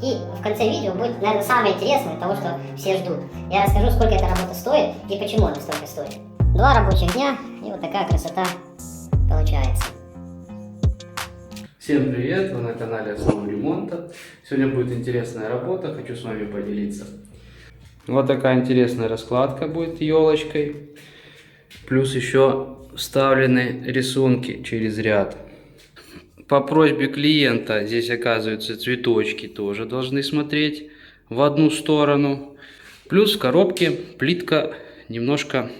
И в конце видео будет, наверное, самое интересное, того, что все ждут. Я расскажу, сколько эта работа стоит и почему она столько стоит. 2 рабочих дня, и вот такая красота получается. Всем привет! Вы на канале Основы ремонта. Сегодня будет интересная работа, хочу с вами поделиться. Вот такая интересная раскладка будет елочкой. Плюс еще вставлены рисунки через ряд. По просьбе клиента здесь, оказывается, цветочки тоже должны смотреть в одну сторону. Плюс в коробке плитка немножко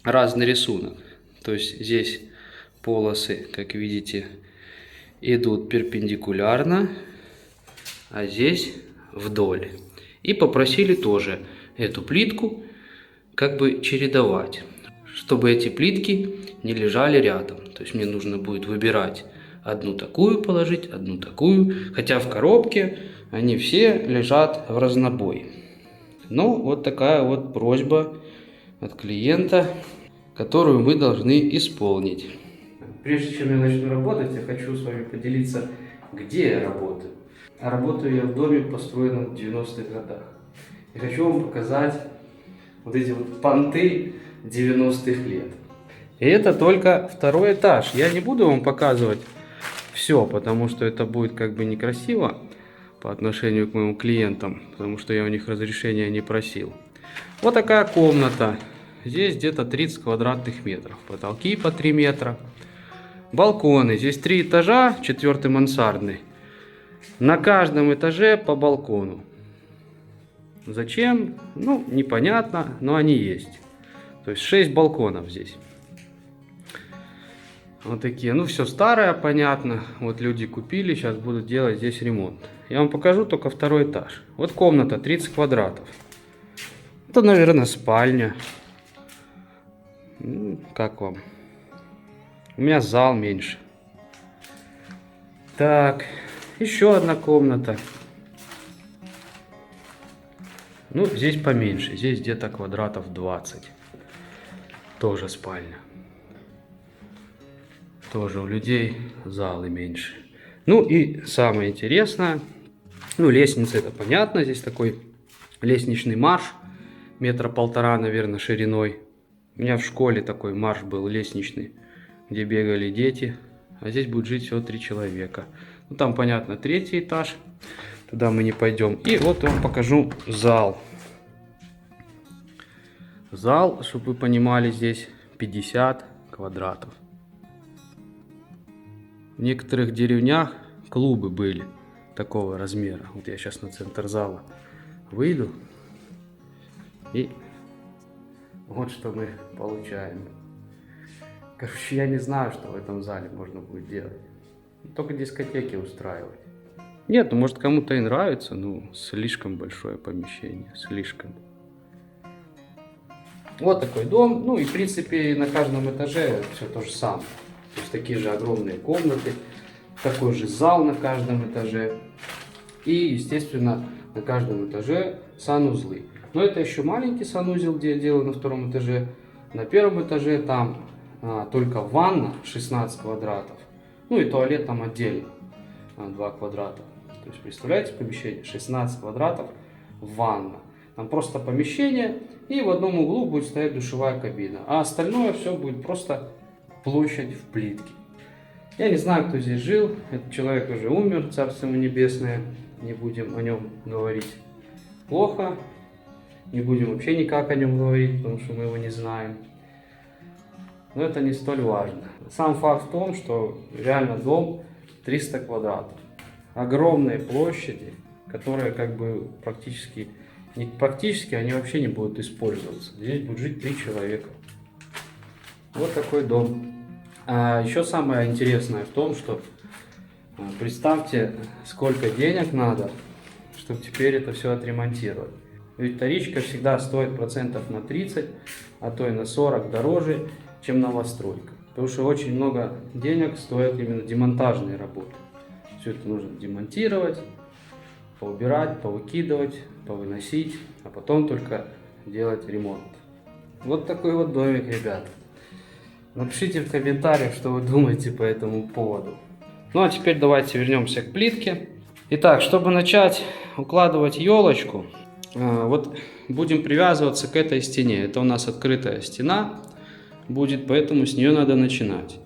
разный рисунок. То есть здесь полосы, как видите, идут перпендикулярно, а здесь вдоль. И попросили тоже эту плитку как бы чередовать, чтобы эти плитки не лежали рядом. То есть мне нужно будет выбирать одну такую положить, одну такую, хотя в коробке они все лежат в разнобой. Но вот такая вот просьба от клиента, которую мы должны исполнить. Прежде чем я начну работать, я хочу с вами поделиться, где я работаю. А работаю я в доме, построенном в 90-х годах. И хочу вам показать вот эти вот понты 90-х лет. И это только второй этаж. Я не буду вам показывать все, потому что это будет как бы некрасиво по отношению к моим клиентам, потому что я у них разрешения не просил. Вот такая комната. Здесь где-то 30 квадратных метров. Потолки по 3 метра. Балконы. Здесь 3 этажа, 4-й мансардный. На каждом этаже по балкону. Зачем? Ну, непонятно, но они есть. То есть 6 балконов здесь. Вот такие. Ну, все старое, понятно. Вот люди купили, сейчас будут делать здесь ремонт. Я вам покажу только второй этаж. Вот комната 30 квадратов. Это, наверное, спальня. Как вам? У меня зал меньше. Так, еще одна комната. Ну, здесь поменьше. Здесь где-то квадратов 20. Тоже спальня. Тоже у людей залы меньше. Ну и самое интересное. Ну, лестница, это понятно. Здесь такой лестничный марш. 1,5 метра, наверное, шириной. У меня в школе такой марш был лестничный, где бегали дети. А здесь будет жить всего 3 человека. Ну, там, понятно, 3-й этаж. Туда мы не пойдем. И вот я вам покажу зал. Зал, чтобы вы понимали, здесь 50 квадратов. В некоторых деревнях клубы были такого размера. Вот я сейчас на центр зала выйду. И вот что мы получаем. Короче, я не знаю, что в этом зале можно будет делать. Только дискотеки устраивать. Нет, ну может кому-то и нравится, но слишком большое помещение. Слишком. Вот такой дом. Ну и в принципе на каждом этаже все то же самое. То есть такие же огромные комнаты. Такой же зал на каждом этаже. И естественно на каждом этаже санузлы. Но это еще маленький санузел, где я делаю на 2-м этаже. На 1-м этаже там только ванна 16 квадратов. Ну и туалет там отдельно 2 квадрата. То есть представляете помещение? 16 квадратов, ванна. Там просто помещение, и в одном углу будет стоять душевая кабина. А остальное все будет просто площадь в плитке. Я не знаю, кто здесь жил. Этот человек уже умер, царство ему небесное. Не будем о нем говорить плохо. Не будем вообще никак о нем говорить, потому что мы его не знаем. Но это не столь важно. Сам факт в том, что реально дом 300 квадратов. Огромные площади, которые как бы практически, не практически, они вообще не будут использоваться. Здесь будет жить 3 человека. Вот такой дом. А еще самое интересное в том, что представьте, сколько денег надо, чтобы теперь это все отремонтировать. Ведь вторичка всегда стоит процентов на 30, а то и на 40 дороже, чем новостройка. Потому что очень много денег стоят именно демонтажные работы. Все это нужно демонтировать, поубирать, повыкидывать, повыносить, а потом только делать ремонт. Вот такой вот домик, ребят. Напишите в комментариях, что вы думаете по этому поводу. Ну а теперь давайте вернемся к плитке. Итак, чтобы начать укладывать елочку, вот будем привязываться к этой стене. Это у нас открытая стена будет, поэтому с нее надо начинать.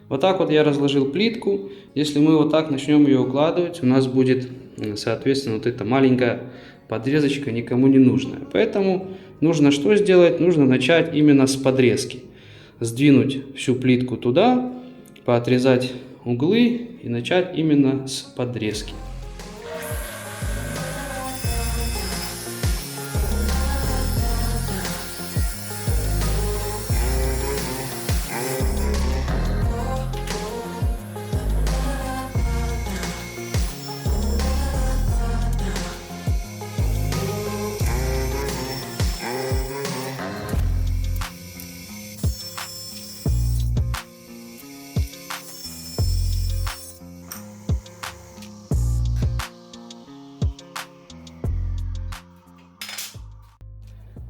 Вот так вот я разложил плитку. Если мы вот так начнем ее укладывать, у нас будет, соответственно, вот эта маленькая подрезочка никому не нужная. Поэтому нужно что сделать? Нужно начать именно с подрезки. Сдвинуть всю плитку туда, поотрезать углы и начать именно с подрезки.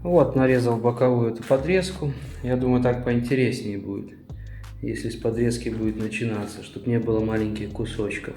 Вот, нарезал боковую эту подрезку. Я думаю, так поинтереснее будет, если с подрезки будет начинаться, чтобы не было маленьких кусочков.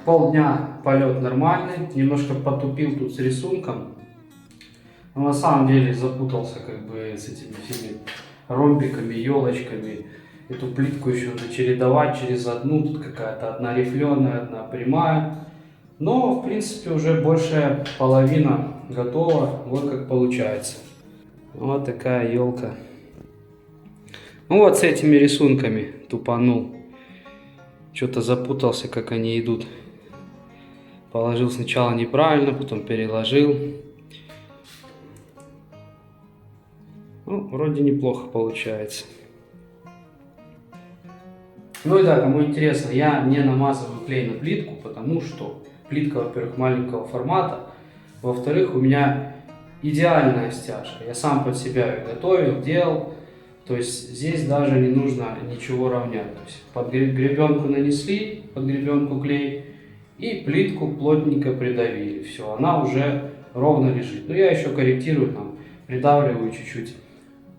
Полдня полет нормальный, немножко потупил тут с рисунком. Но на самом деле запутался как бы с этими всеми ромбиками, елочками. Эту плитку еще надо чередовать через одну, тут какая-то одна рифленая, одна прямая. Но в принципе уже большая половина готова, вот как получается. Вот такая елка. Ну вот с этими рисунками тупанул. Что-то запутался, как они идут. Положил сначала неправильно, потом переложил. Ну, вроде неплохо получается. Ну и да, кому интересно, я не намазываю клей на плитку, потому что плитка, во-первых, маленького формата, во-вторых, у меня идеальная стяжка. Я сам под себя ее готовил, делал. То есть здесь даже не нужно ничего равнять. То есть под гребенку нанесли, под гребенку клей и плитку плотненько придавили. Все, она уже ровно лежит. Но я еще корректирую, там, придавливаю чуть-чуть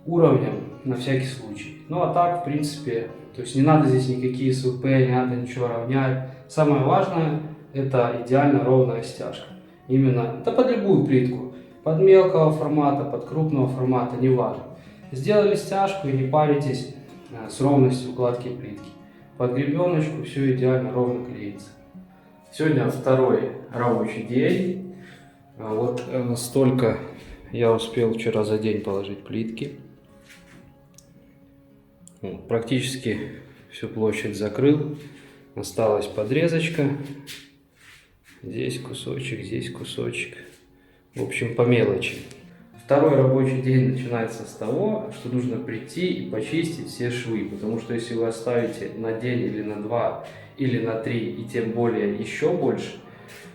уровнем на всякий случай. Ну а так, в принципе, то есть не надо здесь никакие СВП, не надо ничего равнять. Самое важное — это идеально ровная стяжка. Именно, да под любую плитку, под мелкого формата, под крупного формата, неважно. Сделали стяжку и не паритесь с ровностью укладки плитки. Под гребеночку все идеально ровно клеится. Сегодня второй рабочий день. Вот столько я успел вчера за день положить плитки. Практически всю площадь закрыл. Осталась подрезочка. Здесь кусочек, здесь кусочек. В общем, по мелочи. Второй рабочий день начинается с того, что нужно прийти и почистить все швы. Потому что если вы оставите на день или на 2 или на 3, и тем более еще больше,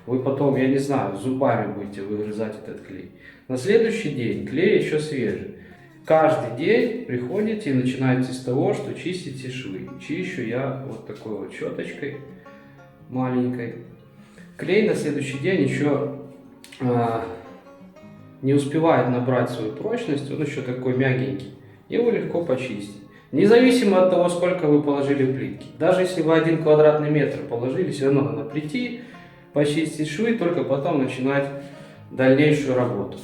вы потом, я не знаю, зубами будете выгрызать этот клей. На следующий день клей еще свежий. Каждый день приходите и начинаете с того, что чистите швы. Чищу я вот такой вот щеточкой маленькой. Клей на следующий день еще не успевает набрать свою прочность, он еще такой мягенький. Его легко почистить. Независимо от того, сколько вы положили плитки. Даже если вы 1 квадратный метр положили, все равно надо прийти, почистить швы, только потом начинать дальнейшую работу.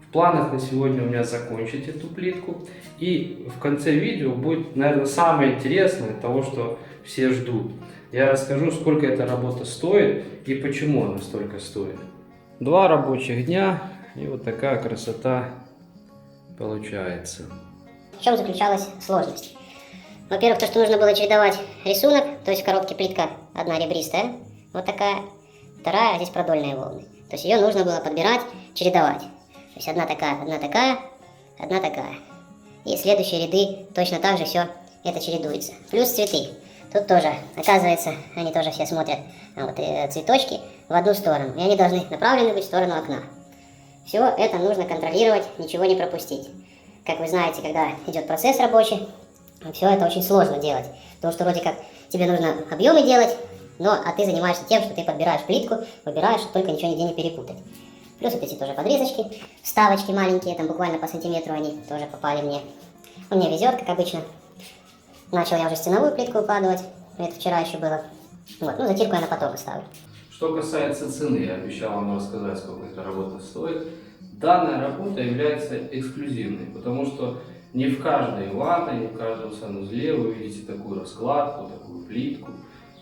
В планах на сегодня у меня закончить эту плитку. И в конце видео будет, наверное, самое интересное, того, что все ждут. Я расскажу, сколько эта работа стоит и почему она столько стоит. 2 рабочих дня, и вот такая красота получается. В чем заключалась сложность? Во-первых, то, что нужно было чередовать рисунок, то есть в коробке плитка одна ребристая, вот такая, вторая, а здесь продольные волны. То есть ее нужно было подбирать, чередовать. То есть одна такая, одна такая, одна такая. И следующие ряды точно так же все это чередуется. Плюс цветы. Тут тоже, оказывается, они тоже все смотрят вот, цветочки в одну сторону. И они должны направлены быть в сторону окна. Все это нужно контролировать, ничего не пропустить. Как вы знаете, когда идет процесс рабочий, все это очень сложно делать. Потому что вроде как тебе нужно объемы делать, а ты занимаешься тем, что ты подбираешь плитку, выбираешь, чтобы только ничего нигде не перепутать. Плюс вот эти тоже подрезочки, вставочки маленькие, там буквально по сантиметру они тоже попали мне. Мне везет, как обычно. Начал я уже стеновую плитку укладывать, это вчера еще было. Вот, затирку я на потом оставлю. Что касается цены, я обещал вам рассказать, сколько эта работа стоит. Данная работа является эксклюзивной, потому что не в каждой ванной, не в каждом санузле вы видите такую раскладку, такую плитку,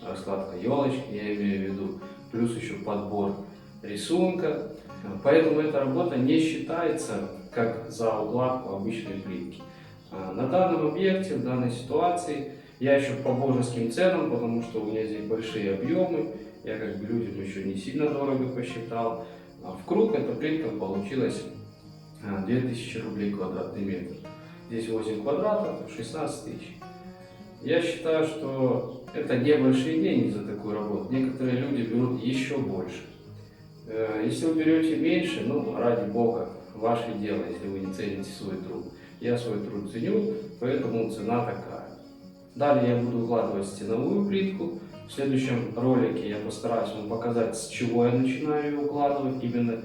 раскладка елочки, я имею в виду, плюс еще подбор рисунка. Поэтому эта работа не считается как за укладку обычной плитки. На данном объекте, в данной ситуации, я еще по божеским ценам, потому что у меня здесь большие объемы, я как бы людям еще не сильно дорого посчитал. В круг эта плитка получилась 2000 рублей квадратный метр. Здесь 8 квадратов, 16 тысяч. Я считаю, что это небольшие деньги за такую работу. Некоторые люди берут еще больше. Если вы берете меньше, ради бога, ваше дело, если вы не цените свой труд. Я свой труд ценю, поэтому цена такая. Далее я буду укладывать стеновую плитку. В следующем ролике я постараюсь вам показать, с чего я начинаю ее укладывать. Именно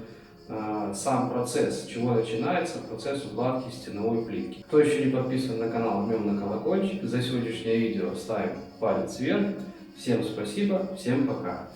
сам процесс, с чего начинается процесс укладки стеновой плитки. Кто еще не подписан на канал, жмем на колокольчик. За сегодняшнее видео ставим палец вверх. Всем спасибо, всем пока.